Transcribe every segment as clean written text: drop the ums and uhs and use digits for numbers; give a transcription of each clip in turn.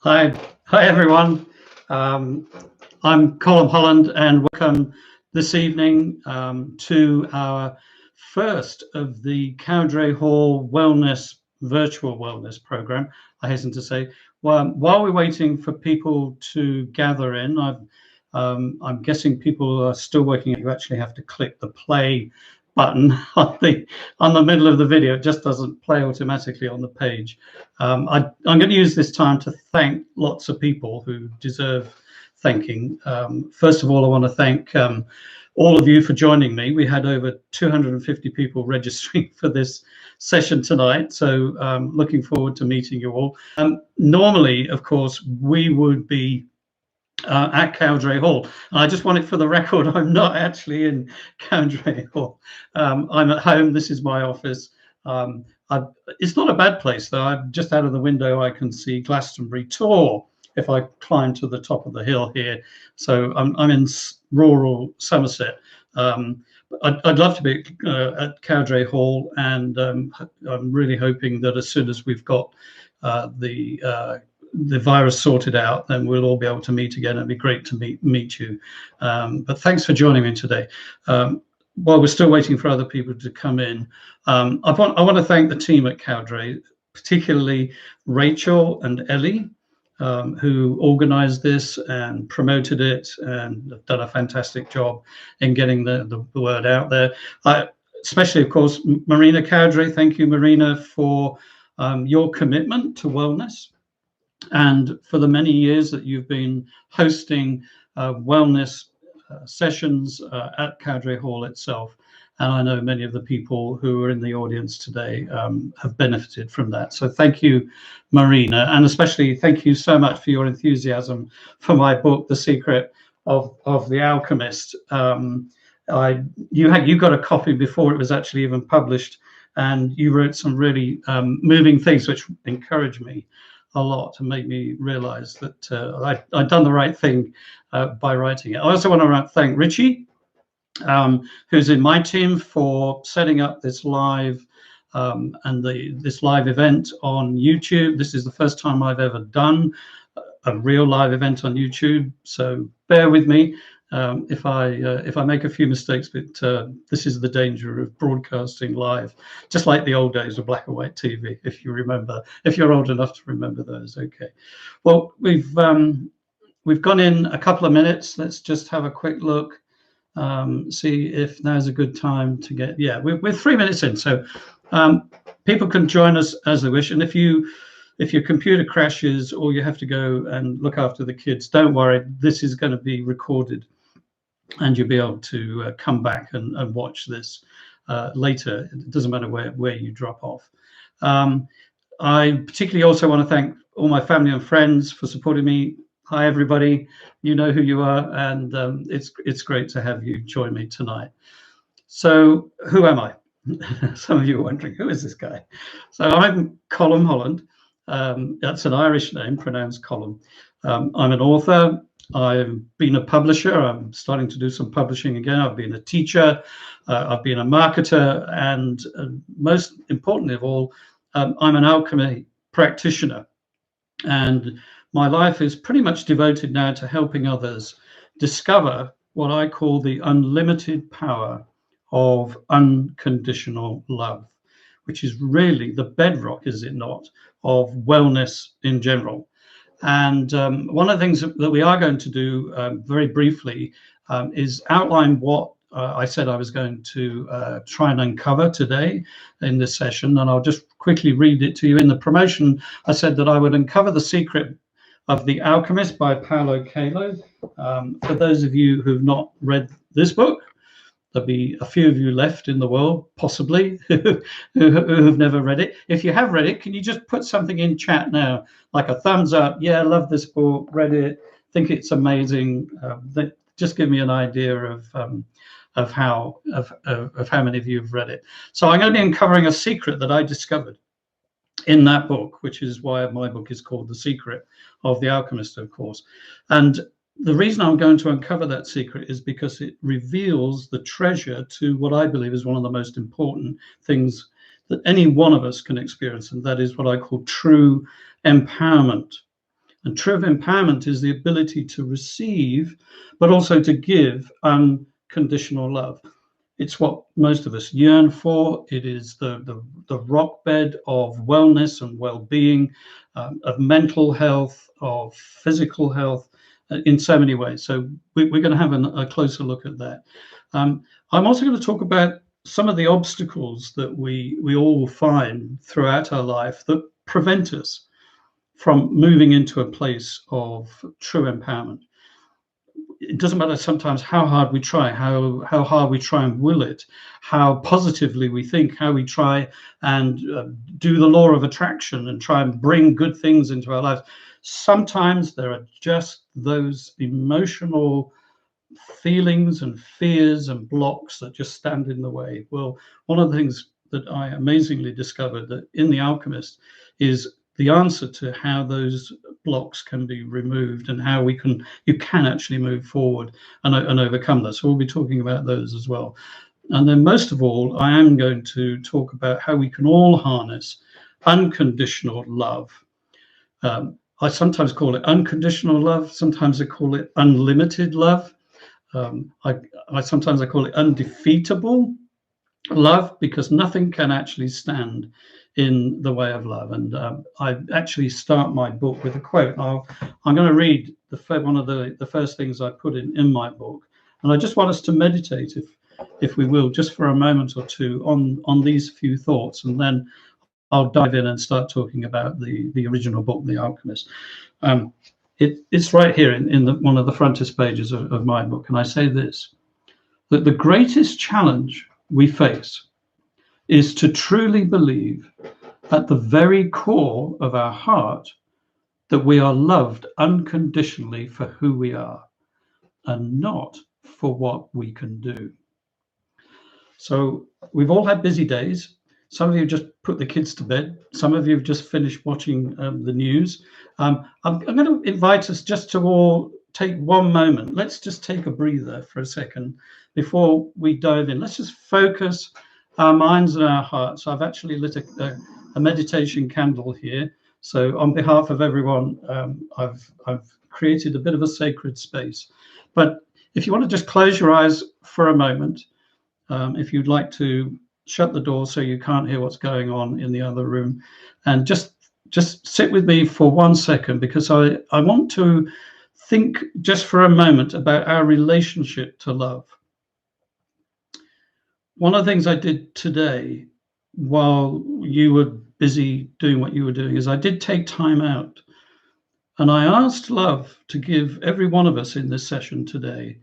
Hi everyone. I'm Colm Holland, and welcome this evening to our first of the Cowdray Hall virtual wellness program. I hasten to say, while we're waiting for people to gather in, I'm guessing people are still working. You actually have to click the play button on the middle of the video. It just doesn't play automatically on the page. I'm going to use this time to thank lots of people who deserve thanking. First of all, I want to thank all of you for joining me. We had over 250 people registering for this session tonight, so looking forward to meeting you all. Normally, of course, we would be at Cowdray Hall. And I just want it for the record, I'm not actually in Cowdray Hall. I'm at home. This is my office. It's not a bad place, though. I'm just out of the window. I can see Glastonbury Tor if I climb to the top of the hill here. So I'm in rural Somerset. I'd love to be at Cowdray Hall, and I'm really hoping that as soon as we've got the virus sorted out, then we'll all be able to meet again. It'd be great to meet you. But thanks for joining me today. While we're still waiting for other people to come in, I want to thank the team at Cowdray, particularly Rachel and Ellie, who organized this and promoted it and have done a fantastic job in getting the word out there. Especially, of course, Marina Cowdray. Thank you, Marina, for your commitment to wellness, and for the many years that you've been hosting wellness sessions at Cowdray Hall itself. And I know many of the people who are in the audience today have benefited from that. So thank you, Marina, and especially thank you so much for your enthusiasm for my book, The Secret of the Alchemist. You got a copy before it was actually even published, and you wrote some really moving things which encouraged me a lot to make me realize that I'd done the right thing by writing it. I also want to thank Richie, who's in my team, for setting up this live this live event on YouTube. This is the first time I've ever done a real live event on YouTube, so bear with me if I make a few mistakes, but this is the danger of broadcasting live, just like the old days of black and white TV, if you remember, if you're old enough to remember those. Okay, well, we've gone in a couple of minutes. Let's just have a quick look, see if now's a good time to get, yeah, we're 3 minutes in, so people can join us as they wish. And if your computer crashes or you have to go and look after the kids, don't worry, this is going to be recorded and you'll be able to come back and watch this later. It doesn't matter where you drop off. I particularly also want to thank all my family and friends for supporting me. Hi everybody, you know who you are, and it's great to have you join me tonight. So who am I? Some of you are wondering, who is this guy? So I'm Colm Holland. That's an Irish name, pronounced Colm. I'm an author. I've been a publisher. I'm starting to do some publishing again. I've been a teacher. I've been a marketer, and most importantly of all, I'm an alchemy practitioner. And my life is pretty much devoted now to helping others discover what I call the unlimited power of unconditional love, which is really the bedrock, is it not, of wellness in general. And one of the things that we are going to do very briefly is outline what I said I was going to try and uncover today in this session. And I'll just quickly read it to you. In the promotion, I said that I would uncover the secret of The Alchemist by Paulo Coelho. For those of you who've not read this book, there'll be a few of you left in the world, possibly, who have never read it. If you have read it, can you just put something in chat now, like a thumbs up? Yeah, love this book, read it, think it's amazing. Just give me an idea of how many of you have read it. So I'm going to be uncovering a secret that I discovered in that book, which is why my book is called The Secret of the Alchemist, of course. And the reason I'm going to uncover that secret is because it reveals the treasure to what I believe is one of the most important things that any one of us can experience, and that is what I call true empowerment. And true empowerment is the ability to receive, but also to give unconditional love. It's what most of us yearn for. It is the rock bed of wellness and well-being, of mental health, of physical health, in so many ways. So we're going to have a closer look at that. I'm also going to talk about some of the obstacles that we all find throughout our life that prevent us from moving into a place of true empowerment. It doesn't matter sometimes how hard we try, how hard we try and will it, how positively we think, how we try and do the law of attraction and try and bring good things into our lives. Sometimes there are just those emotional feelings and fears and blocks that just stand in the way. Well, one of the things that I amazingly discovered that in The Alchemist is the answer to how those blocks can be removed and how you can actually move forward and overcome that. So we'll be talking about those as well. And then most of all, I am going to talk about how we can all harness unconditional love. I sometimes call it unconditional love. Sometimes I call it unlimited love. Sometimes I call it undefeatable love, because nothing can actually stand in the way of love. And I actually start my book with a quote. I'm going to read one of the first things I put in my book, and I just want us to meditate, if we will, just for a moment or two on these few thoughts, and then I'll dive in and start talking about the original book, The Alchemist. It's right here in one of the frontispiece pages of my book, and I say this, that the greatest challenge we face is to truly believe at the very core of our heart that we are loved unconditionally for who we are and not for what we can do. So we've all had busy days. Some of you just put the kids to bed. Some of you have just finished watching the news. I'm going to invite us just to all take one moment. Let's just take a breather for a second before we dive in. Let's just focus our minds and our hearts. I've actually lit a meditation candle here. So on behalf of everyone, I've created a bit of a sacred space. But if you want to just close your eyes for a moment, if you'd like to shut the door so you can't hear what's going on in the other room, and just sit with me for 1 second, because I want to think just for a moment about our relationship to love. One of the things I did today while you were busy doing what you were doing is I did take time out, and I asked love to give every one of us in this session today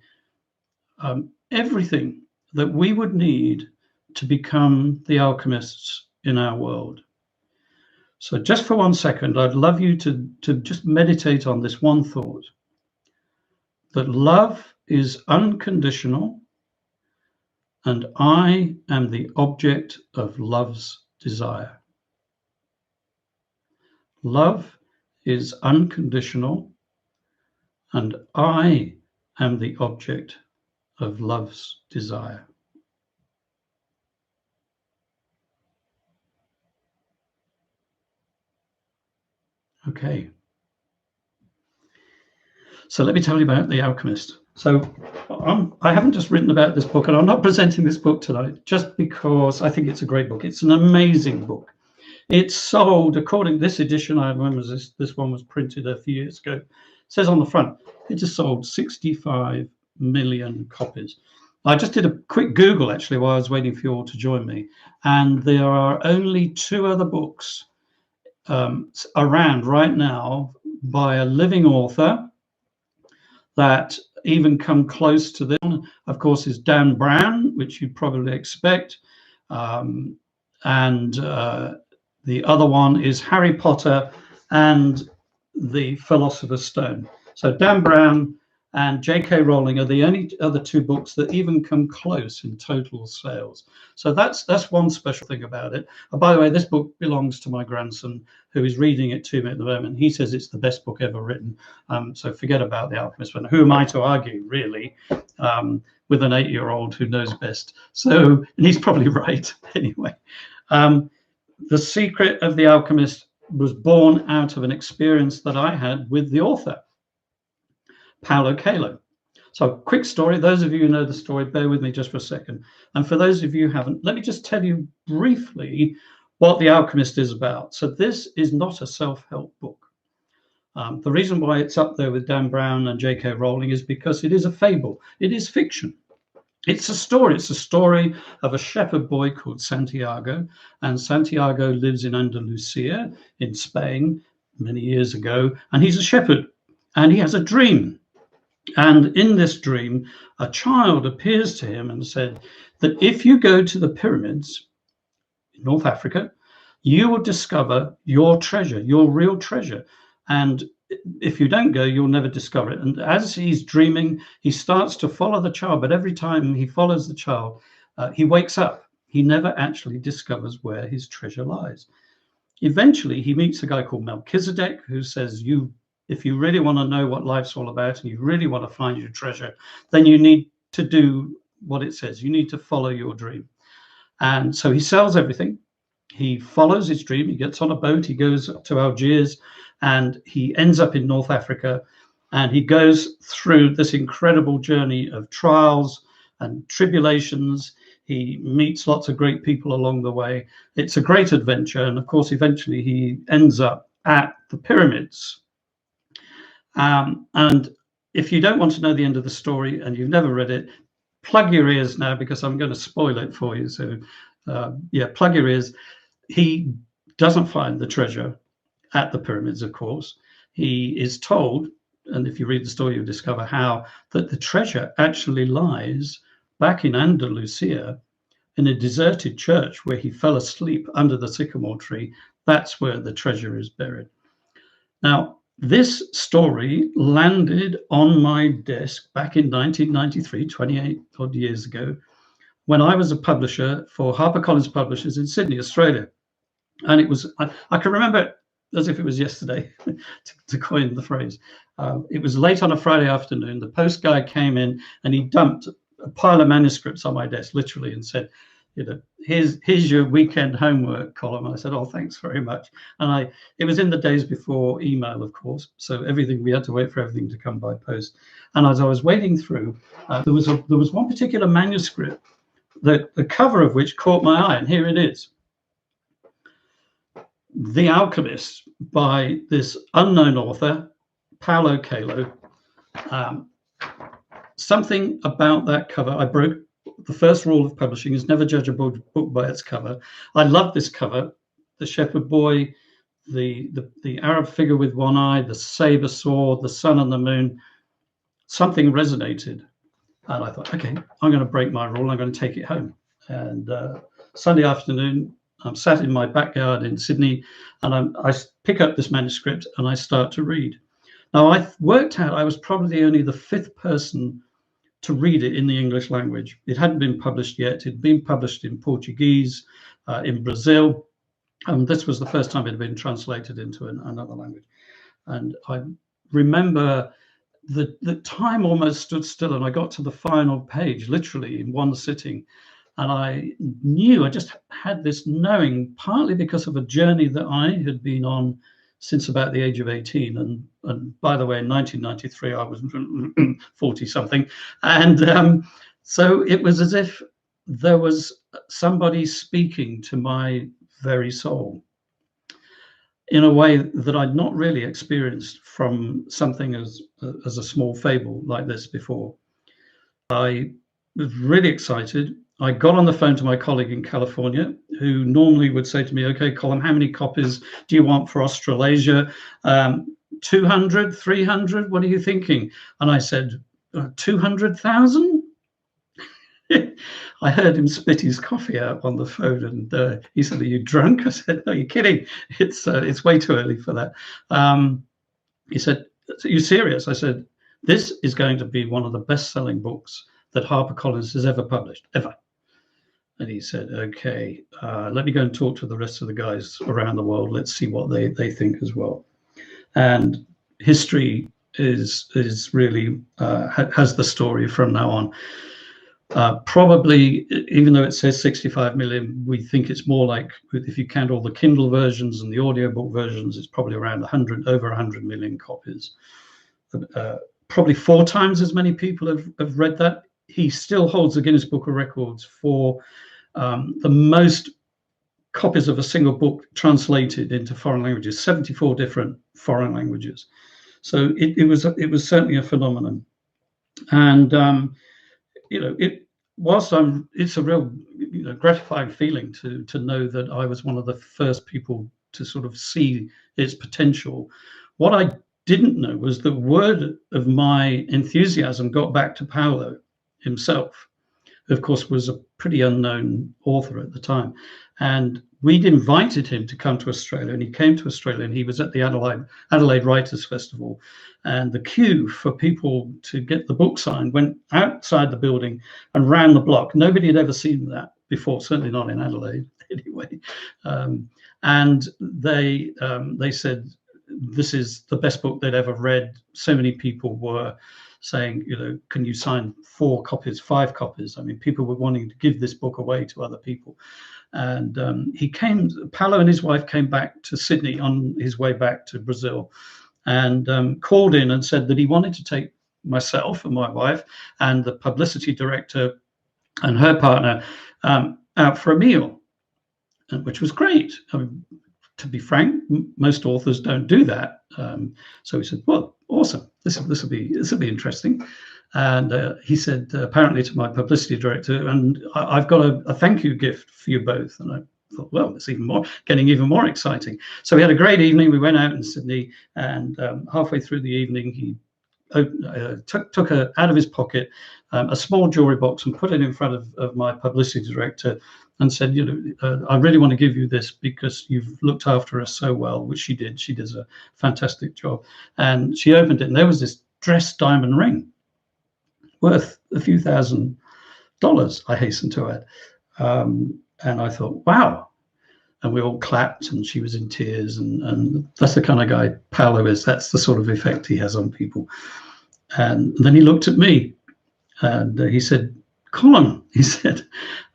everything that we would need to become the alchemists in our world. So just for 1 second, I'd love you to just meditate on this one thought, that love is unconditional, and I am the object of love's desire. Love is unconditional, and I am the object of love's desire. Okay. So let me tell you about The Alchemist. So I haven't just written about this book, and I'm not presenting this book tonight just because I think it's a great book. It's an amazing book. It's sold, according to this edition, I remember this one was printed a few years ago. It says on the front, it just sold 65 million copies. I just did a quick Google, actually, while I was waiting for you all to join me. And there are only 2 other books around right now by a living author that even come close to this one. Of course, is Dan Brown, which you'd probably expect. And the other one is Harry Potter and the Philosopher's Stone. So Dan Brown and J.K. Rowling are the only other 2 books that even come close in total sales. So that's one special thing about it. And by the way, this book belongs to my grandson, who is reading it to me at the moment. He says it's the best book ever written. So forget about The Alchemist. But who am I to argue, really, with an 8-year-old who knows best? So, and he's probably right anyway. The secret of The Alchemist was born out of an experience that I had with the author, Paulo Coelho. So quick story, those of you who know the story, bear with me just for a second. And for those of you who haven't, let me just tell you briefly what The Alchemist is about. So this is not a self-help book. The reason why it's up there with Dan Brown and J.K. Rowling is because it is a fable. It is fiction. It's a story. It's a story of a shepherd boy called Santiago. And Santiago lives in Andalusia in Spain many years ago. And he's a shepherd and he has a dream. And in this dream, a child appears to him and said that if you go to the pyramids in North Africa, you will discover your treasure, your real treasure. And if you don't go, you'll never discover it. And as he's dreaming, he starts to follow the child. But every time he follows the child, he wakes up. He never actually discovers where his treasure lies. Eventually, he meets a guy called Melchizedek, who says, if you really want to know what life's all about and you really want to find your treasure, then you need to do what it says. You need to follow your dream. And so he sells everything. He follows his dream. He gets on a boat. He goes to Algiers and he ends up in North Africa. And he goes through this incredible journey of trials and tribulations. He meets lots of great people along the way. It's a great adventure. And of course, eventually he ends up at the pyramids. And if you don't want to know the end of the story and you've never read it, plug your ears now because I'm going to spoil it for you. So yeah, plug your ears. He doesn't find the treasure at the pyramids, of course. He is told, and if you read the story, you'll discover how, that the treasure actually lies back in Andalusia in a deserted church where he fell asleep under the sycamore tree. That's where the treasure is buried. Now, this story landed on my desk back in 1993, 28 odd years ago, when I was a publisher for HarperCollins Publishers in Sydney, Australia. And it was, I can remember it as if it was yesterday, to coin the phrase. It was late on a Friday afternoon. The post guy came in and he dumped a pile of manuscripts on my desk, literally, and said, you know, here's your weekend homework, Colm. And I said, oh, thanks very much. And it was in the days before email, of course. So we had to wait for everything to come by post. And as I was wading through, there was one particular manuscript that the cover of which caught my eye, and here it is. The Alchemist by this unknown author, Paulo Coelho. Something about that cover, I broke the first rule of publishing is never judge a book by its cover. I love this cover, the shepherd boy, the Arab figure with one eye, the saber sword, the sun and the moon. Something resonated. And I thought, okay, I'm going to break my rule. I'm going to take it home. And Sunday afternoon, I'm sat in my backyard in Sydney, and I pick up this manuscript and I start to read. Now, I worked out I was probably only the 5th person to read it in the English language. It hadn't been published yet. It had been published in Portuguese, in Brazil. This was the first time it had been translated into another language. And I remember the time almost stood still, and I got to the final page, literally in one sitting. And I just had this knowing, partly because of a journey that I had been on since about the age of 18. And by the way, in 1993, I was 40 something. And so it was as if there was somebody speaking to my very soul in a way that I'd not really experienced from something as a small fable like this before. I was really excited. I got on the phone to my colleague in California, who normally would say to me, okay, Colm, how many copies do you want for Australasia? 200, 300, what are you thinking? And I said, 200,000? I heard him spit his coffee out on the phone, and he said, are you drunk? I said, are you kidding? It's way too early for that. He said, are you serious? I said, this is going to be one of the best-selling books that HarperCollins has ever published, ever. And he said, okay, let me go and talk to the rest of the guys around the world. Let's see what they think as well. And history is really has the story from now on. Probably, even though it says 65 million, we think it's more like, if you count all the Kindle versions and the audiobook versions, it's probably around 100, over 100 million copies. Probably 4 times as many people have read that. He still holds the Guinness Book of Records for the most copies of a single book translated into foreign languages, 74 different foreign languages. So it was certainly a phenomenon. And it's a real gratifying feeling to know that I was one of the first people to sort of see its potential. What I didn't know was the word of my enthusiasm got back to Paulo himself, who of course was a pretty unknown author at the time. And we'd invited him to come to Australia, and he came to Australia, and he was at the Adelaide Writers Festival. And the queue for people to get the book signed went outside the building and round the block. Nobody had ever seen that before, certainly not in Adelaide anyway. And they said this is the best book they'd ever read. So many people were saying, can you sign 4 copies, 5 copies? I mean, people were wanting to give this book away to other people. And Paulo and his wife came back to Sydney on his way back to Brazil, and called in and said that he wanted to take myself and my wife and the publicity director and her partner out for a meal, which was great. I mean, to be frank, most authors don't do that. So we said, well, awesome. This will be interesting. And he said, apparently to my publicity director, and I've got a thank you gift for you both. And I thought, well, it's getting even more exciting. So we had a great evening. We went out in Sydney, and halfway through the evening, he took out of his pocket a small jewelry box and put it in front of my publicity director and said, I really want to give you this because you've looked after us so well, which she did. She does a fantastic job. And she opened it, and there was this dressed diamond ring worth a few $1,000s, I hasten to add. And I thought, wow. And we all clapped, and she was in tears. And that's the kind of guy Paulo is. That's the sort of effect he has on people. And then he looked at me, and he said, Colm, he said,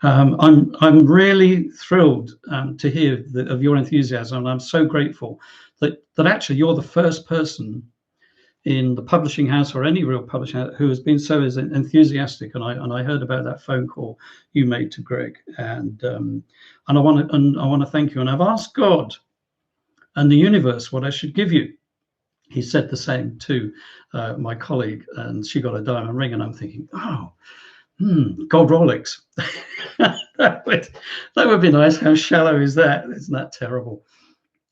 I'm really thrilled to hear of your enthusiasm. And I'm so grateful that actually you're the first person in the publishing house or any real publishing house who has been so enthusiastic. And I heard about that phone call you made to Greg, and I want to thank you. And I've asked God and the universe what I should give you. He said the same to my colleague, and she got a diamond ring. And I'm thinking, gold Rolex. that would be nice. How shallow is that? Isn't that terrible?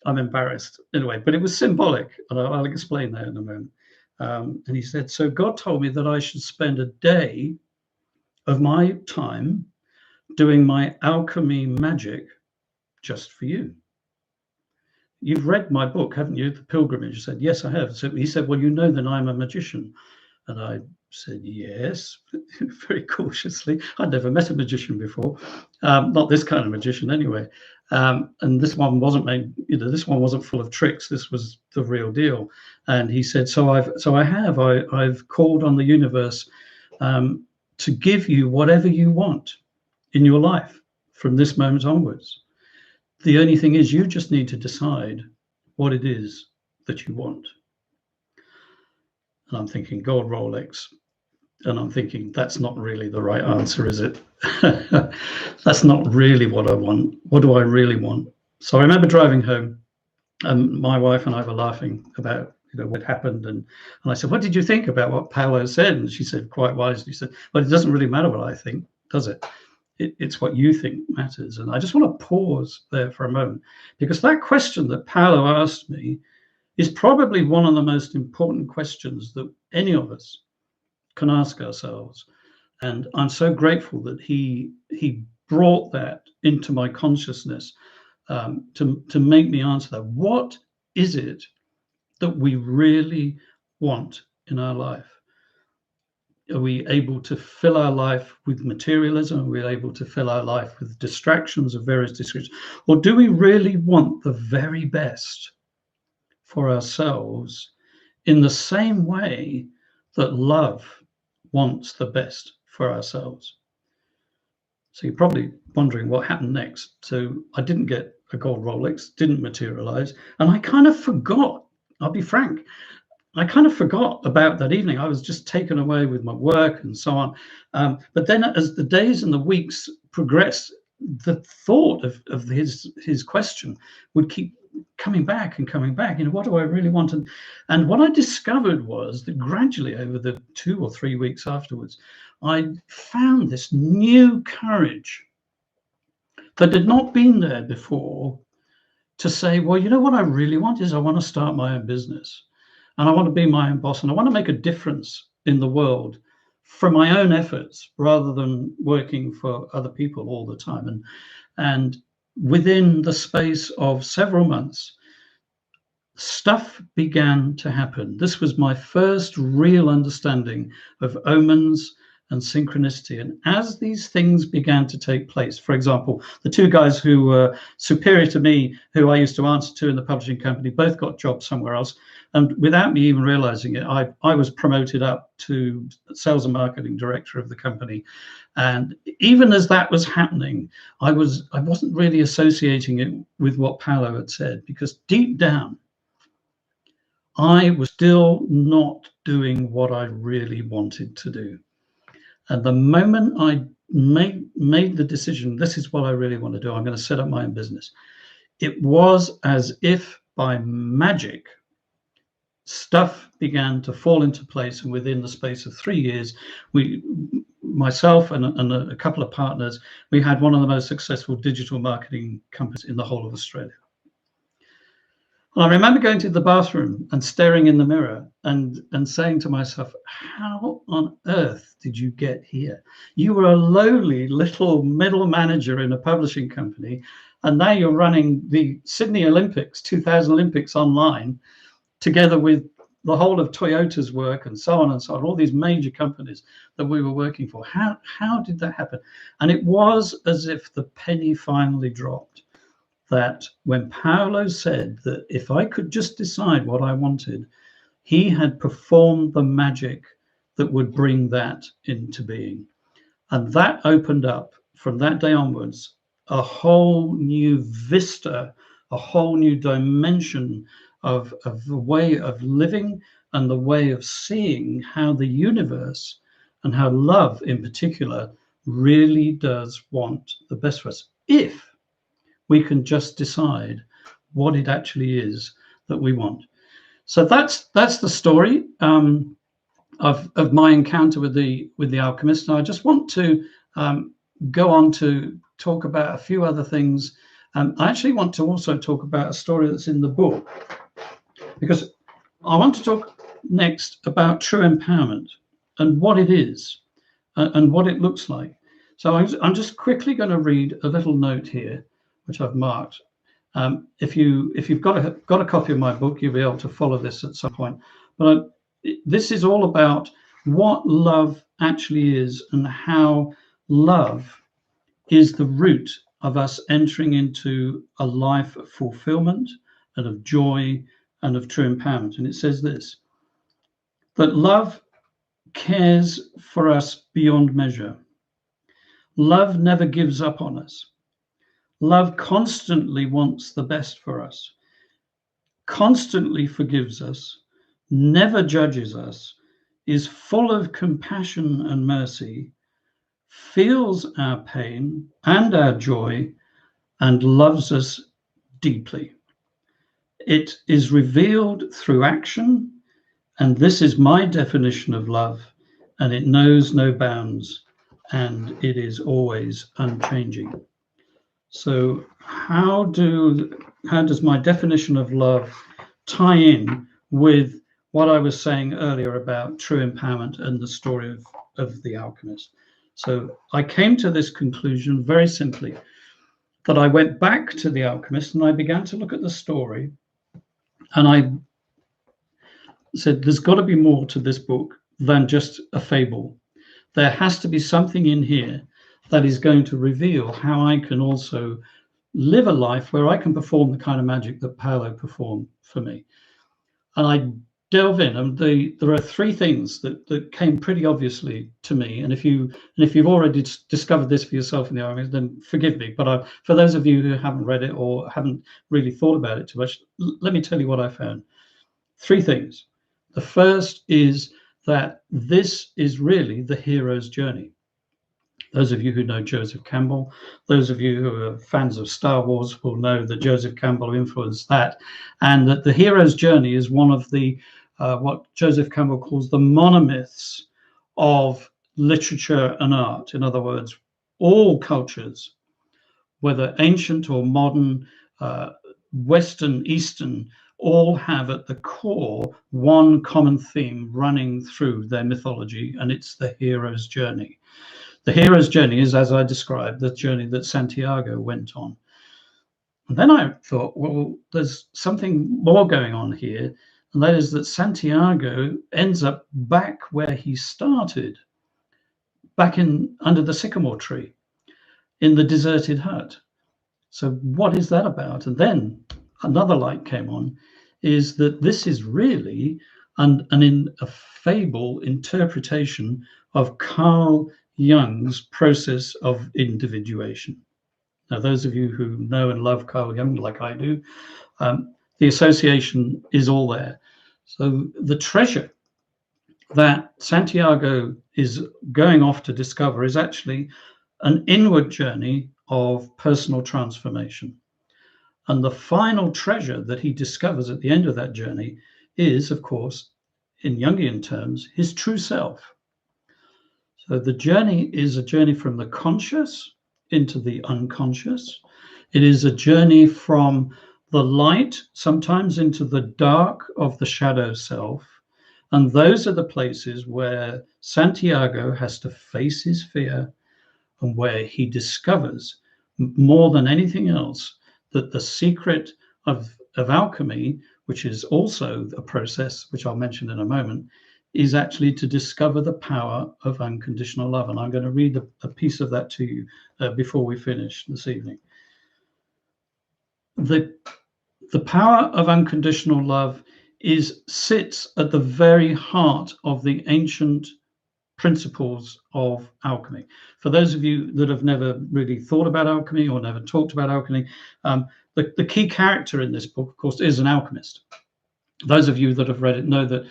I'm embarrassed anyway, but it was symbolic, and I'll explain that in a moment. And he said, so God told me that I should spend a day of my time doing my alchemy magic just for you. You've read my book, haven't you? The Pilgrimage. I said, yes, I have. So he said, well, you know that I'm a magician. And I said, yes, very cautiously. I'd never met a magician before, not this kind of magician anyway. And this one wasn't this one wasn't full of tricks. This was the real deal. And he said, so I've called on the universe to give you whatever you want in your life from this moment onwards. The only thing is, you just need to decide what it is that you want. And I'm thinking gold Rolex. And I'm thinking, that's not really the right answer, is it? That's not really what I want. What do I really want? So I remember driving home, and my wife and I were laughing about what happened. And I said, what did you think about what Paulo said? And she said, quite wisely, said, well, it doesn't really matter what I think, does it? It's what you think matters. And I just want to pause there for a moment, because that question that Paulo asked me is probably one of the most important questions that any of us can ask ourselves. And I'm so grateful that he brought that into my consciousness to make me answer that. What is it that we really want in our life? Are we able to fill our life with materialism? Are we able to fill our life with distractions of various descriptions? Or do we really want the very best for ourselves in the same way that love wants the best for ourselves? So you're probably wondering what happened next. So I didn't get a gold Rolex, didn't materialize, and I kind of forgot. I'll be frank. I kind of forgot about that evening. I was just taken away with my work and so on. But then as the days and the weeks progressed, the thought of his question would keep coming back and coming back. You know, what do I really want? And what I discovered was that gradually over the 2 or 3 weeks afterwards, I found this new courage that had not been there before to say, well, you know what I really want is I want to start my own business. And I want to be my own boss, and I want to make a difference in the world from my own efforts rather than working for other people all the time. And within the space of several months, stuff began to happen. This was my first real understanding of omens and synchronicity. And as these things began to take place, for example, the 2 guys who were superior to me, who I used to answer to in the publishing company, both got jobs somewhere else. And without me even realizing it, I was promoted up to sales and marketing director of the company. And even as that was happening, I wasn't really associating it with what Paulo had said, because deep down, I was still not doing what I really wanted to do. And the moment I made the decision, this is what I really want to do, I'm going to set up my own business, it was as if by magic, stuff began to fall into place. And within the space of 3 years, myself and a couple of partners, we had one of the most successful digital marketing companies in the whole of Australia. And I remember going to the bathroom and staring in the mirror and saying to myself, how on earth did you get here? You were a lowly little middle manager in a publishing company, and now you're running the Sydney Olympics, 2000 Olympics online, together with the whole of Toyota's work and so on and so on, all these major companies that we were working for. How did that happen? And it was as if the penny finally dropped, that when Paulo said that if I could just decide what I wanted, he had performed the magic that would bring that into being. And that opened up, from that day onwards, a whole new vista, a whole new dimension of the way of living and the way of seeing how the universe and how love in particular really does want the best for us, if we can just decide what it actually is that we want. So that's the story of my encounter with the Alchemist. And I just want to go on to talk about a few other things. I actually want to also talk about a story that's in the book, because I want to talk next about true empowerment and what it is and what it looks like. So I'm just quickly going to read a little note here, which I've marked. If you've got a copy of my book, you'll be able to follow this at some point. But this is all about what love actually is and how love is the root of us entering into a life of fulfillment and of joy and of true empowerment. And it says this, that love cares for us beyond measure. Love never gives up on us. Love constantly wants the best for us, constantly forgives us, never judges us, is full of compassion and mercy, feels our pain and our joy, and loves us deeply. It is revealed through action, and this is my definition of love, and it knows no bounds, and it is always unchanging. So how does my definition of love tie in with what I was saying earlier about true empowerment and the story of the Alchemist? So I came to this conclusion very simply, that I went back to the Alchemist and I began to look at the story, and I said, there's got to be more to this book than just a fable. There has to be something in here that is going to reveal how I can also live a life where I can perform the kind of magic that Paulo performed for me. And I delve in, and there are three things that came pretty obviously to me. And if you've already discovered this for yourself in the Alchemist, then forgive me. But for those of you who haven't read it or haven't really thought about it too much, let me tell you what I found. Three things. The first is that this is really the hero's journey. Those of you who know Joseph Campbell, those of you who are fans of Star Wars will know that Joseph Campbell influenced that, and that the hero's journey is one of the what Joseph Campbell calls the monomyths of literature and art. In other words, all cultures, whether ancient or modern, Western, Eastern, all have at the core one common theme running through their mythology, and it's the hero's journey. The hero's journey is, as I described, the journey that Santiago went on. And then I thought, well, there's something more going on here, and that is that Santiago ends up back where he started, back under the sycamore tree, in the deserted hut. So what is that about? And then another light came on, is that this is really a fable interpretation of Carl Jung's process of individuation. Now, those of you who know and love Carl Jung, like I do, the association is all there. So the treasure that Santiago is going off to discover is actually an inward journey of personal transformation. And the final treasure that he discovers at the end of that journey is, of course, in Jungian terms, his true self. So the journey is a journey from the conscious into the unconscious. It is a journey from the light, sometimes into the dark of the shadow self. And those are the places where Santiago has to face his fear, and where he discovers more than anything else that the secret of alchemy, which is also a process which I'll mention in a moment, is actually to discover the power of unconditional love. And I'm going to read a piece of that to you before we finish this evening. The power of unconditional love sits at the very heart of the ancient principles of alchemy. For those of you that have never really thought about alchemy or never talked about alchemy, the key character in this book, of course, is an alchemist. Those of you that have read it know that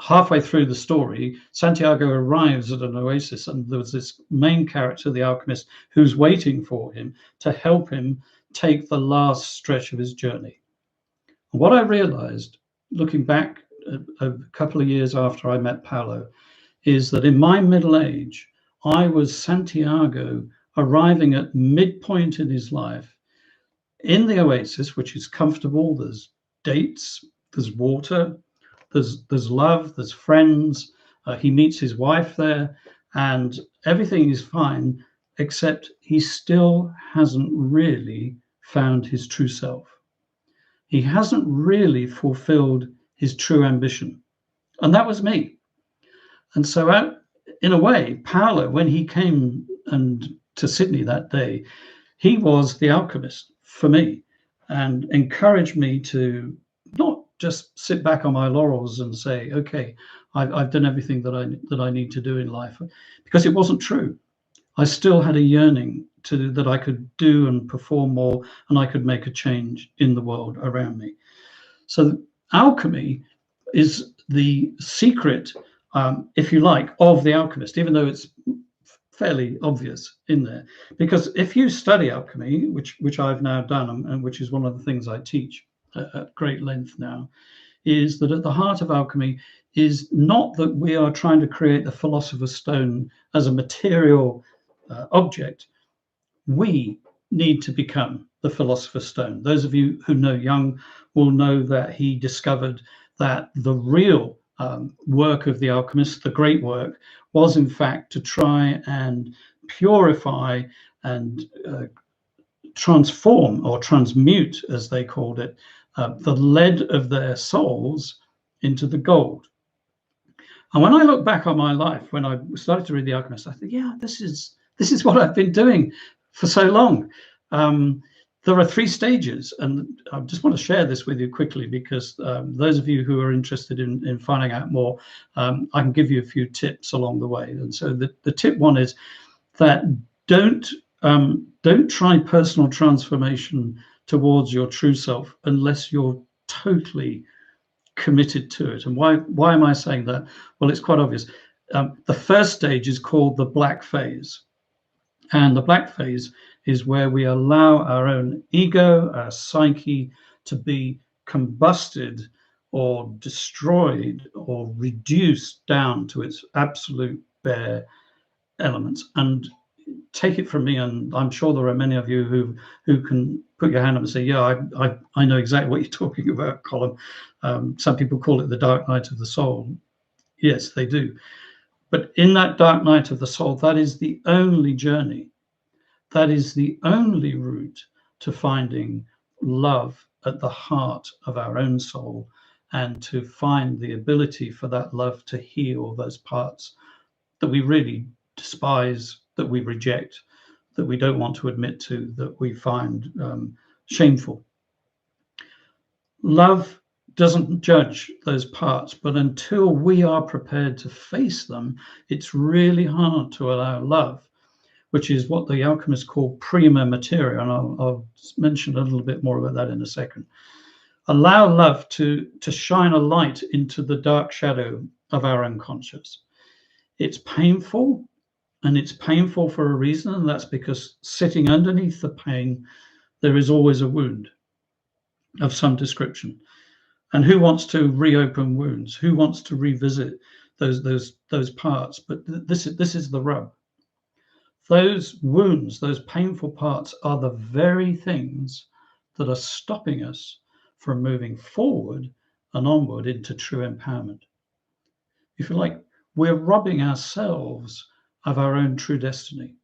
halfway through the story, Santiago arrives at an oasis, and there was this main character, the alchemist, who's waiting for him to help him take the last stretch of his journey. And what I realized, looking back a couple of years after I met Paulo, is that in my middle age, I was Santiago arriving at midpoint in his life in the oasis, which is comfortable. There's dates, there's water, there's love, there's friends. He meets his wife there, and everything is fine, except he still hasn't really found his true self. He hasn't really fulfilled his true ambition. And that was me. And so in a way, Paulo, when he came to Sydney that day, he was the alchemist for me, and encouraged me to not just sit back on my laurels and say, okay, I've done everything that I need to do in life, because it wasn't true. I still had a yearning that I could do and perform more, and I could make a change in the world around me. So alchemy is the secret, if you like, of the alchemist, even though it's fairly obvious in there. Because if you study alchemy, which I've now done, and which is one of the things I teach at great length now, is that at the heart of alchemy is not that we are trying to create the philosopher's stone as a material object. We need to become the philosopher's stone. Those of you who know Jung will know that he discovered that the real work of the alchemist, the great work, was in fact to try and purify and transform, or transmute, as they called it, the lead of their souls into the gold. And when I look back on my life, when I started to read The Alchemist, I thought, yeah, this is what I've been doing for so long. There are 3 stages, and I just want to share this with you quickly because those of you who are interested in finding out more, I can give you a few tips along the way. And so the tip 1 is that don't try personal transformation towards your true self unless you're totally committed to it. And why am I saying that? Well, it's quite obvious. The first stage is called the black phase. And the black phase is where we allow our own ego, our psyche, to be combusted or destroyed or reduced down to its absolute bare elements. And take it from me, and I'm sure there are many of you who can put your hand up and say, yeah, I know exactly what you're talking about, Colm. Some people call it the dark night of the soul. Yes, they do. But in that dark night of the soul, that is the only journey. That is the only route to finding love at the heart of our own soul, and to find the ability for that love to heal those parts that we really despise, that we reject, that we don't want to admit to, that we find shameful. Love doesn't judge those parts, but until we are prepared to face them, it's really hard to allow love, which is what the alchemists call prima materia, and I'll mention a little bit more about that in a second. Allow love to shine a light into the dark shadow of our unconscious. It's painful, and it's painful for a reason, and that's because sitting underneath the pain, there is always a wound of some description. And who wants to reopen wounds? Who wants to revisit those parts? But this is the rub. Those wounds, those painful parts, are the very things that are stopping us from moving forward and onward into true empowerment. If you like, we're robbing ourselves of our own true destiny.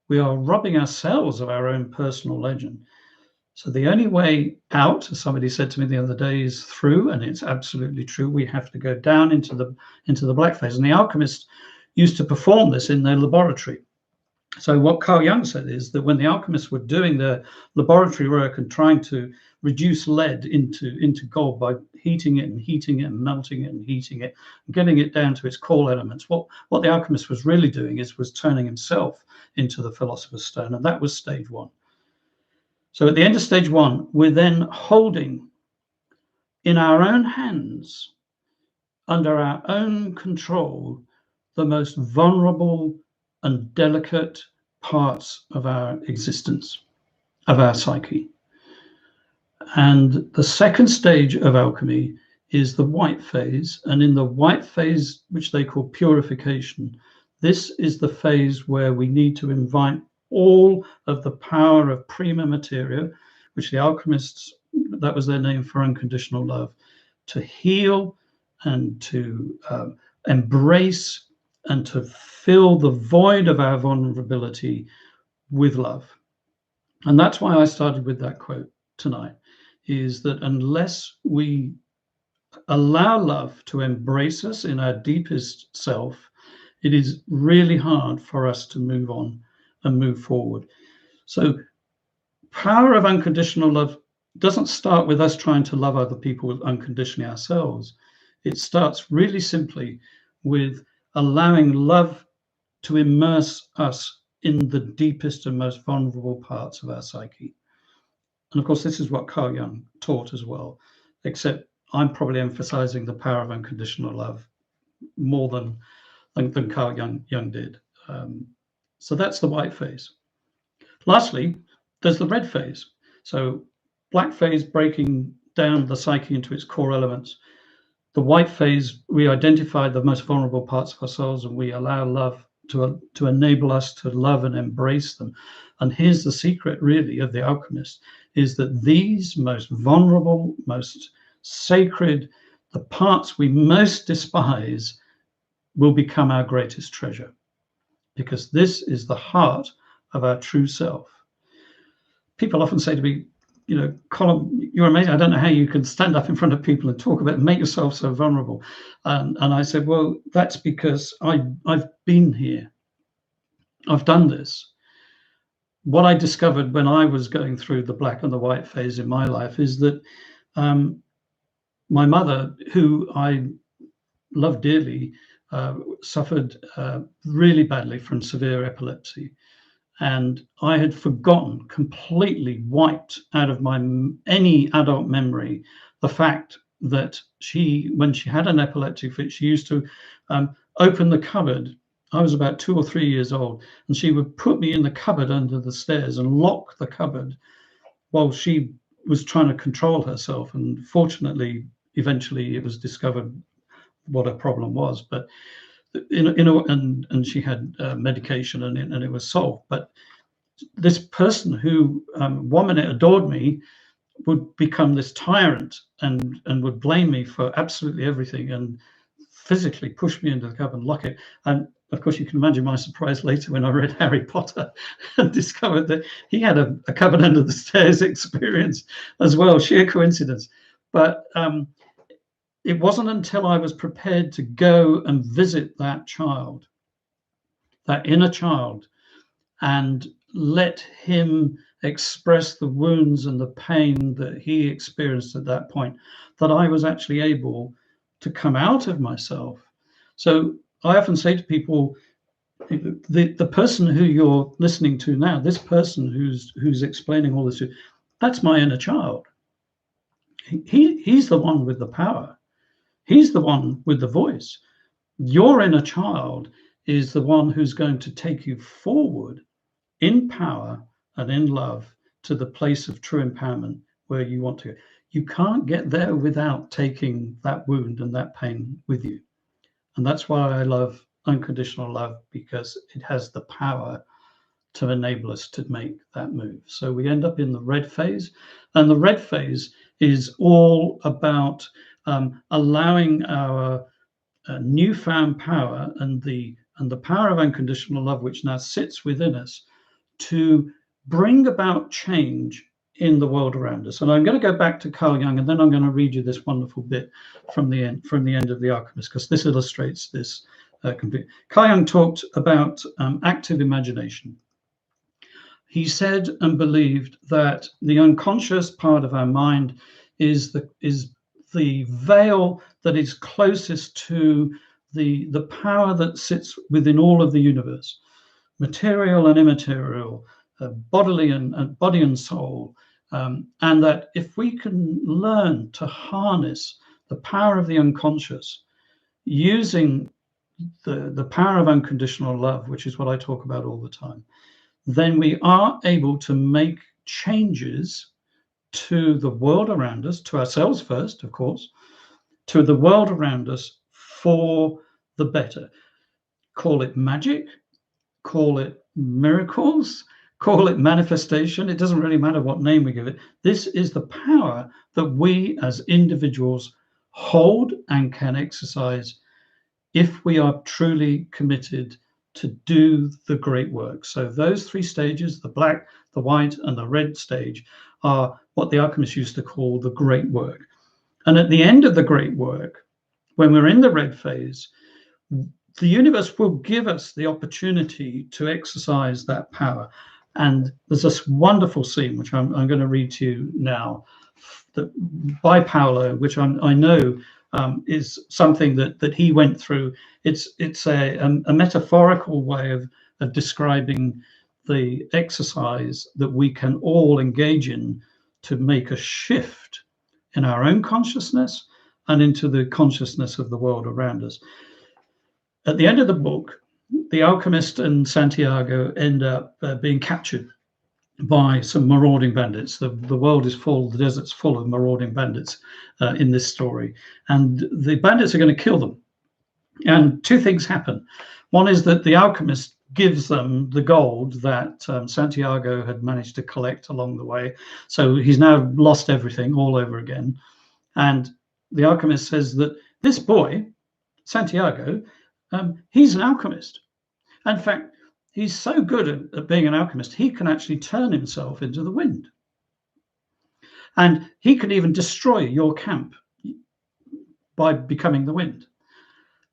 We are robbing ourselves of our own personal legend. So the only way out, as somebody said to me the other day, is through, and it's absolutely true. We have to go down into the black phase. And the alchemists used to perform this in their laboratory. So what Carl Jung said is that when the alchemists were doing their laboratory work and trying to reduce lead into gold by heating it and melting it and heating it and getting it down to its core elements, what the alchemist was really doing was turning himself into the philosopher's stone, and that was stage 1. So at the end of stage 1, we're then holding in our own hands, under our own control, the most vulnerable and delicate parts of our existence, of our psyche. And the second stage of alchemy is the white phase. And in the white phase, which they call purification, this is the phase where we need to invite all of the power of prima materia, which the alchemists, that was their name for unconditional love, to heal and to embrace and to fill the void of our vulnerability with love. And that's why I started with that quote tonight, is that unless we allow love to embrace us in our deepest self, it is really hard for us to move on and move forward. So power of unconditional love doesn't start with us trying to love other people unconditionally ourselves. It starts really simply with allowing love to immerse us in the deepest and most vulnerable parts of our psyche. And of course, this is what Carl Jung taught as well, except I'm probably emphasizing the power of unconditional love more than Carl Jung did. So that's the white phase. Lastly, there's the red phase. So black phase, breaking down the psyche into its core elements. The white phase, we identify the most vulnerable parts of ourselves, and we allow love to enable us to love and embrace them. And here's the secret, really, of the alchemist, is that these most vulnerable, most sacred, the parts we most despise, will become our greatest treasure, because this is the heart of our true self. People often say to me, you know, Colm, you're amazing. I don't know how you can stand up in front of people and talk about it and make yourself so vulnerable. And I said, well, that's because I've been here. I've done this. what I discovered when I was going through the black and the white phase in my life is that my mother, who I love dearly, suffered really badly from severe epilepsy. And I had forgotten, completely wiped out of my any adult memory, the fact that when she had an epileptic fit, she used to open the cupboard. I was about 2 or 3 years old, and she would put me in the cupboard under the stairs and lock the cupboard while she was trying to control herself. And fortunately, eventually it was discovered what her problem was. But and she had medication, and it was solved. But this person who 1 minute adored me would become this tyrant and would blame me for absolutely everything, and physically push me into the cupboard and lock it. And of course, you can imagine my surprise later when I read Harry Potter and discovered that he had a cupboard under the stairs experience as well. Sheer coincidence. But it wasn't until I was prepared to go and visit that child, that inner child, and let him express the wounds and the pain that he experienced at that point, that I was actually able to come out of myself. So I often say to people, the person who you're listening to now, this person who's explaining all this, that's my inner child. He's the one with the power. He's the one with the voice. Your inner child is the one who's going to take you forward in power and in love to the place of true empowerment where you want to go. You can't get there without taking that wound and that pain with you. And that's why I love unconditional love, because it has the power to enable us to make that move. So we end up in the red phase, and the red phase is all about allowing our newfound power and the power of unconditional love, which now sits within us, to bring about change in the world around us. And I'm going to go back to Carl Jung, and then I'm going to read you this wonderful bit from the end of The Alchemist, because this illustrates this completely. Carl Jung talked about active imagination. He said and believed that the unconscious part of our mind is the veil that is closest to the power that sits within all of the universe, material and immaterial, body and soul, and that if we can learn to harness the power of the unconscious using the power of unconditional love, which is what I talk about all the time, then we are able to make changes to the world around us, to ourselves first, of course, to the world around us for the better. Call it magic, call it miracles, call it manifestation. It doesn't really matter what name we give it. This is the power that we as individuals hold and can exercise if we are truly committed to do the great work. So those 3 stages, the black, the white, and the red stage, are what the alchemists used to call the great work. And at the end of the great work, when we're in the red phase, the universe will give us the opportunity to exercise that power. And there's this wonderful scene, which I'm going to read to you now, by Paulo, which I know is something that he went through. It's a metaphorical way of describing the exercise that we can all engage in to make a shift in our own consciousness and into the consciousness of the world around us. At the end of the book, the alchemist and Santiago end up being captured by some marauding bandits. The world is full, the desert's full of marauding bandits in this story. And the bandits are going to kill them. And 2 things happen. One is that the alchemist gives them the gold that Santiago had managed to collect along the way. So he's now lost everything all over again. And the alchemist says that this boy, Santiago, he's an alchemist. In fact, he's so good at being an alchemist, he can actually turn himself into the wind. And he can even destroy your camp by becoming the wind.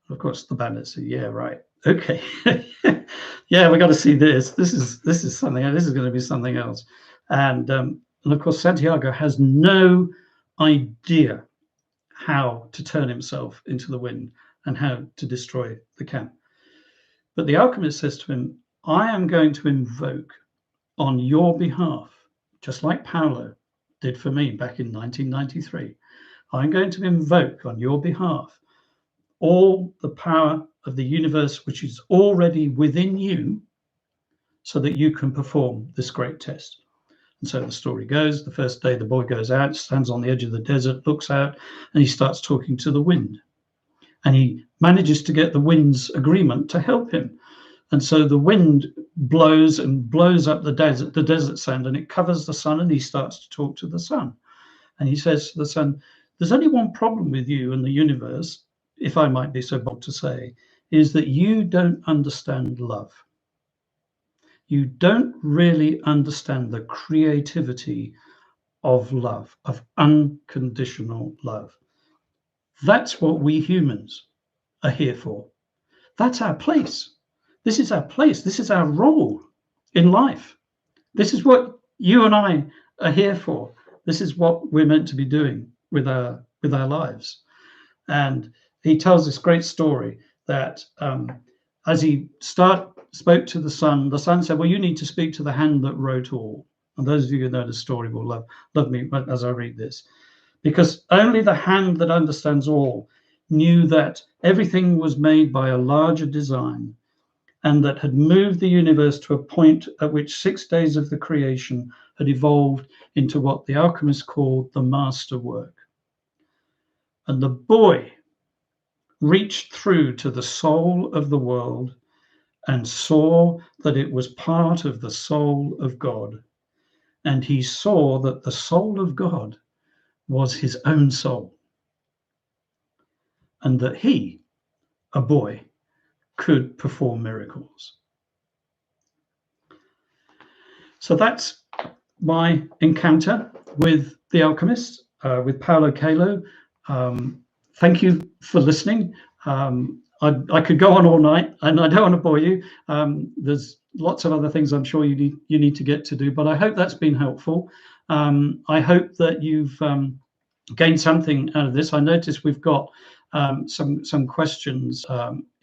Of course, the bandits say, yeah, right. Okay. Yeah, we got to see this. This is something. This is going to be something else. And of course, Santiago has no idea how to turn himself into the wind and how to destroy the camp. But the alchemist says to him, I am going to invoke on your behalf, just like Paulo did for me back in 1993. I'm going to invoke on your behalf all the power of the universe, which is already within you, so that you can perform this great test. And so the story goes, the first day the boy goes out, stands on the edge of the desert, looks out, and he starts talking to the wind. And he manages to get the wind's agreement to help him. And so the wind blows and blows up the desert sand, and it covers the sun, and he starts to talk to the sun. And he says to the sun, there's only one problem with you and the universe, if I might be so bold to say, is that you don't understand love. You don't really understand the creativity of love, of unconditional love. That's what we humans are here for. That's our place. This is our place. This is our role in life. This is what you and I are here for. This is what we're meant to be doing with our lives. And he tells this great story that as he spoke to the sun said, well, you need to speak to the hand that wrote all. And those of you who know the story will love me as I read this, because only the hand that understands all knew that everything was made by a larger design, and that had moved the universe to a point at which 6 days of the creation had evolved into what the alchemist called the masterwork. And the boy reached through to the soul of the world and saw that it was part of the soul of God. And he saw that the soul of God was his own soul, and that he, a boy, could perform miracles. So that's my encounter with the alchemist, with Paulo Coelho. Thank you for listening. I could go on all night, and I don't want to bore you. There's lots of other things I'm sure you need to get to do, but I hope that's been helpful. I hope that you've gained something out of this. I noticed we've got some questions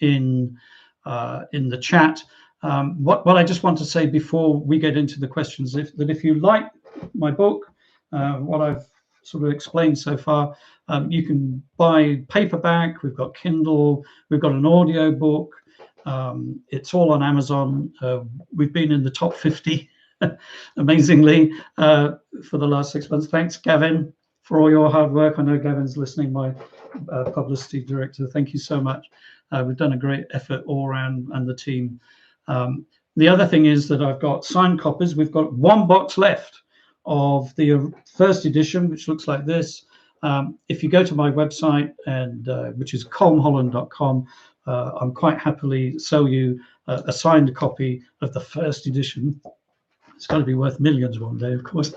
in the chat. What I just want to say before we get into the questions, if you like my book, what I've sort of explained so far, you can buy paperback. We've got Kindle. We've got an audio book. It's all on Amazon. We've been in the top 50, amazingly, for the last 6 months. Thanks, Gavin, for all your hard work. I know Gavin's listening, my publicity director. Thank you so much. We've done a great effort all around, and the team. The other thing is that I've got signed copies. We've got one box left of the first edition, which looks like this. If you go to my website, and which is colmholland.com, I'm quite happily sell you a signed copy of the first edition. It's got to be worth millions one day, of course.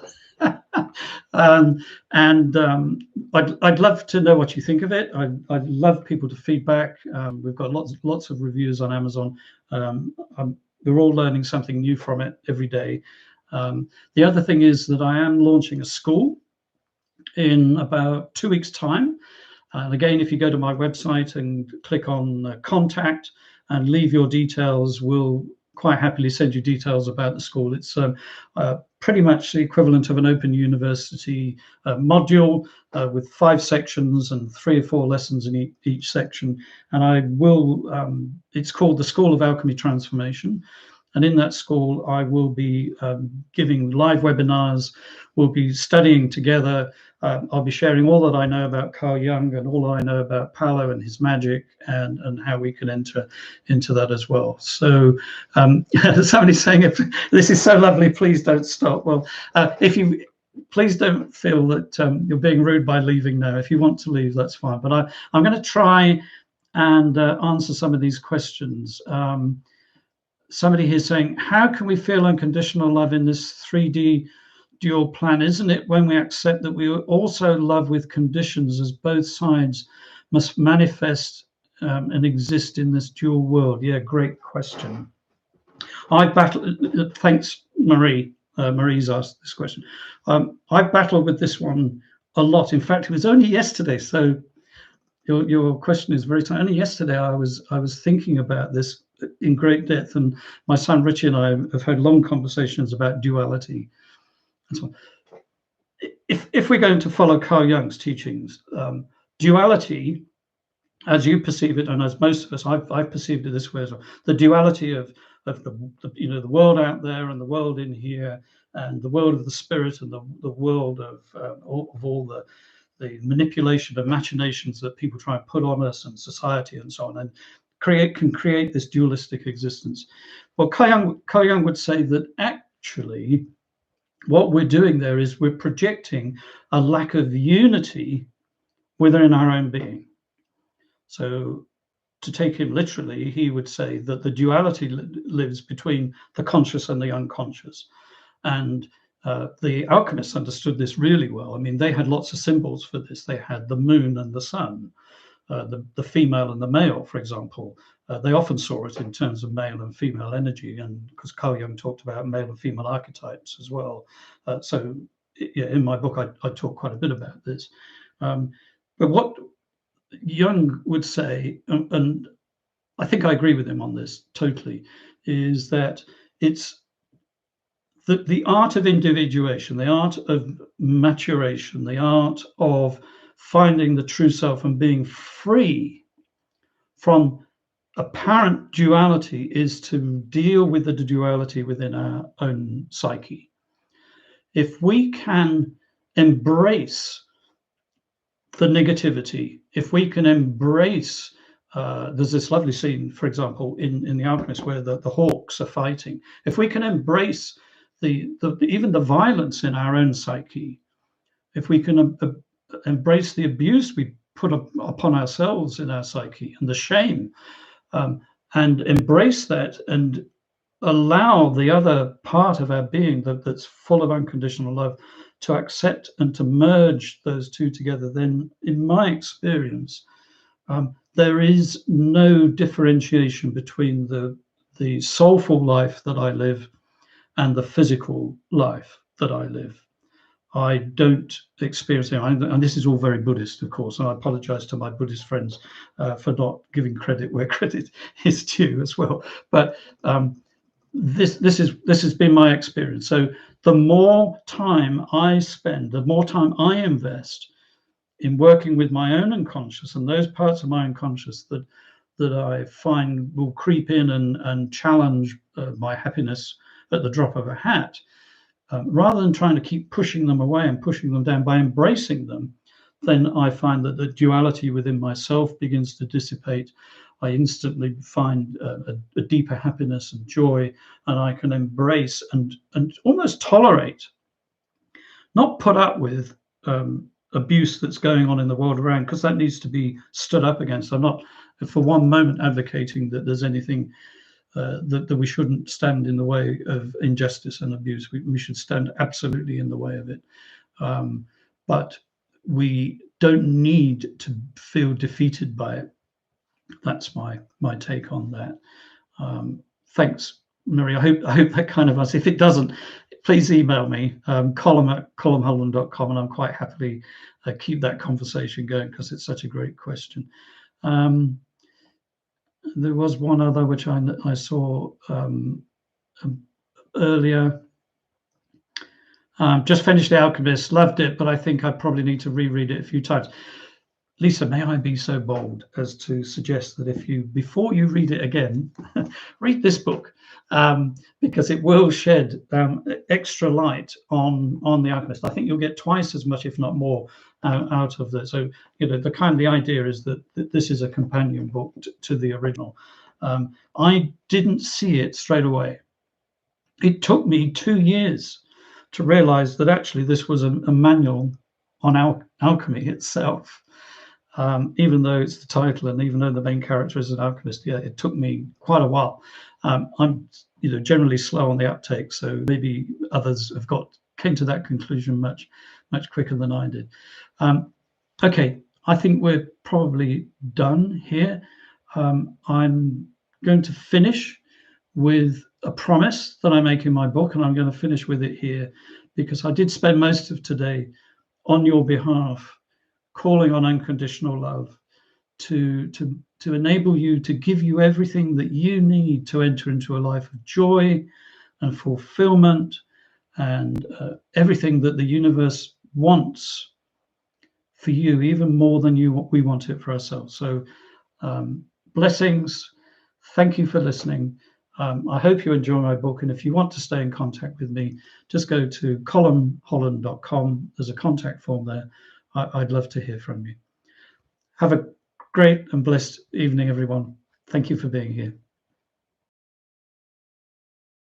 I'd love to know what you think of it. I'd love people to feedback. We've got lots of reviews on Amazon. We're all learning something new from it every day. The other thing is that I am launching a school in about 2 weeks' time. And again, if you go to my website and click on contact and leave your details, we'll quite happily send you details about the school. It's pretty much the equivalent of an open university module with 5 sections and 3 or 4 lessons in each section. And I will, it's called the School of Alchemy Transformation. And in that school, I will be giving live webinars. We'll be studying together. I'll be sharing all that I know about Carl Jung and all I know about Paulo and his magic, and how we can enter into that as well. So somebody's saying, if this is so lovely, please don't stop. Well, please don't feel that you're being rude by leaving now. If you want to leave, that's fine. But I'm going to try and answer some of these questions. Somebody here saying, how can we feel unconditional love in this 3D dual plan? Isn't it when we accept that we also love with conditions, as both sides must manifest and exist in this dual world? Yeah, great question. I battle. Thanks, Marie. Marie's asked this question. I've battled with this one a lot. In fact, it was only yesterday. So your question is very time. Only yesterday I was thinking about this in great depth, and my son Richie and I have had long conversations about duality. And so, if we're going to follow Carl Jung's teachings, duality, as you perceive it, and as most of us, I've perceived it this way as well. The duality of the world out there and the world in here, and the world of the spirit and the world of all the manipulation and machinations that people try and put on us and society and so on, and can create this dualistic existence. Well, Carl Jung would say that actually what we're doing there is we're projecting a lack of unity within our own being. So to take him literally, he would say that the duality lives between the conscious and the unconscious. And the alchemists understood this really well. I mean, they had lots of symbols for this. They had the moon and the sun, the female and the male, for example. They often saw it in terms of male and female energy, and because Carl Jung talked about male and female archetypes as well. So yeah, in my book, I talk quite a bit about this. But what Jung would say, and I think I agree with him on this totally, is that it's the art of individuation, the art of maturation, the art of finding the true self and being free from apparent duality is to deal with the duality within our own psyche. If we can embrace the negativity, if we can embrace, there's this lovely scene, for example, in The Alchemist where the hawks are fighting. If we can embrace even the violence in our own psyche, if we can embrace the abuse we put upon ourselves in our psyche and the shame, and embrace that and allow the other part of our being that's full of unconditional love to accept and to merge those two together, then in my experience, there is no differentiation between the soulful life that I live and the physical life that I live. I don't experience it, and this is all very Buddhist, of course, and I apologize to my Buddhist friends for not giving credit where credit is due as well. But this has been my experience. So the more time I spend, the more time I invest in working with my own unconscious and those parts of my unconscious that I find will creep in and challenge my happiness at the drop of a hat, rather than trying to keep pushing them away and pushing them down, by embracing them, then I find that the duality within myself begins to dissipate. I instantly find a deeper happiness and joy, and I can embrace and almost tolerate, not put up with abuse that's going on in the world around, because that needs to be stood up against. I'm not for one moment advocating that there's anything that we shouldn't stand in the way of injustice and abuse. We should stand absolutely in the way of it. But we don't need to feel defeated by it. That's my take on that. Thanks, Marie. I hope that kind of answers. If it doesn't, please email me, colm@colmholland.com, and I'm quite happily keep that conversation going because it's such a great question. There was one other which I saw earlier. Just finished The Alchemist, loved it, but I think I probably need to reread it a few times. Lisa, may I be so bold as to suggest that before you read it again, read this book, because it will shed extra light on The Alchemist. I think you'll get twice as much, if not more, out of that. So, the idea is that this is a companion book to the original. I didn't see it straight away. It took me 2 years to realize that actually this was a manual on alchemy itself. Even though it's the title, and even though the main character is an alchemist, yeah, it took me quite a while. I'm, generally slow on the uptake, so maybe others came to that conclusion much quicker than I did. Okay, I think we're probably done here. I'm going to finish with a promise that I make in my book, and I'm going to finish with it here, because I did spend most of today on your behalf calling on unconditional love to enable you, to give you everything that you need to enter into a life of joy and fulfillment, and everything that the universe wants for you, even more than we want it for ourselves. So blessings. Thank you for listening. I hope you enjoy my book, and if you want to stay in contact with me, just go to colmholland.com. There's a contact form there. I'd love to hear from you. Have a great and blessed evening, everyone. Thank you for being here.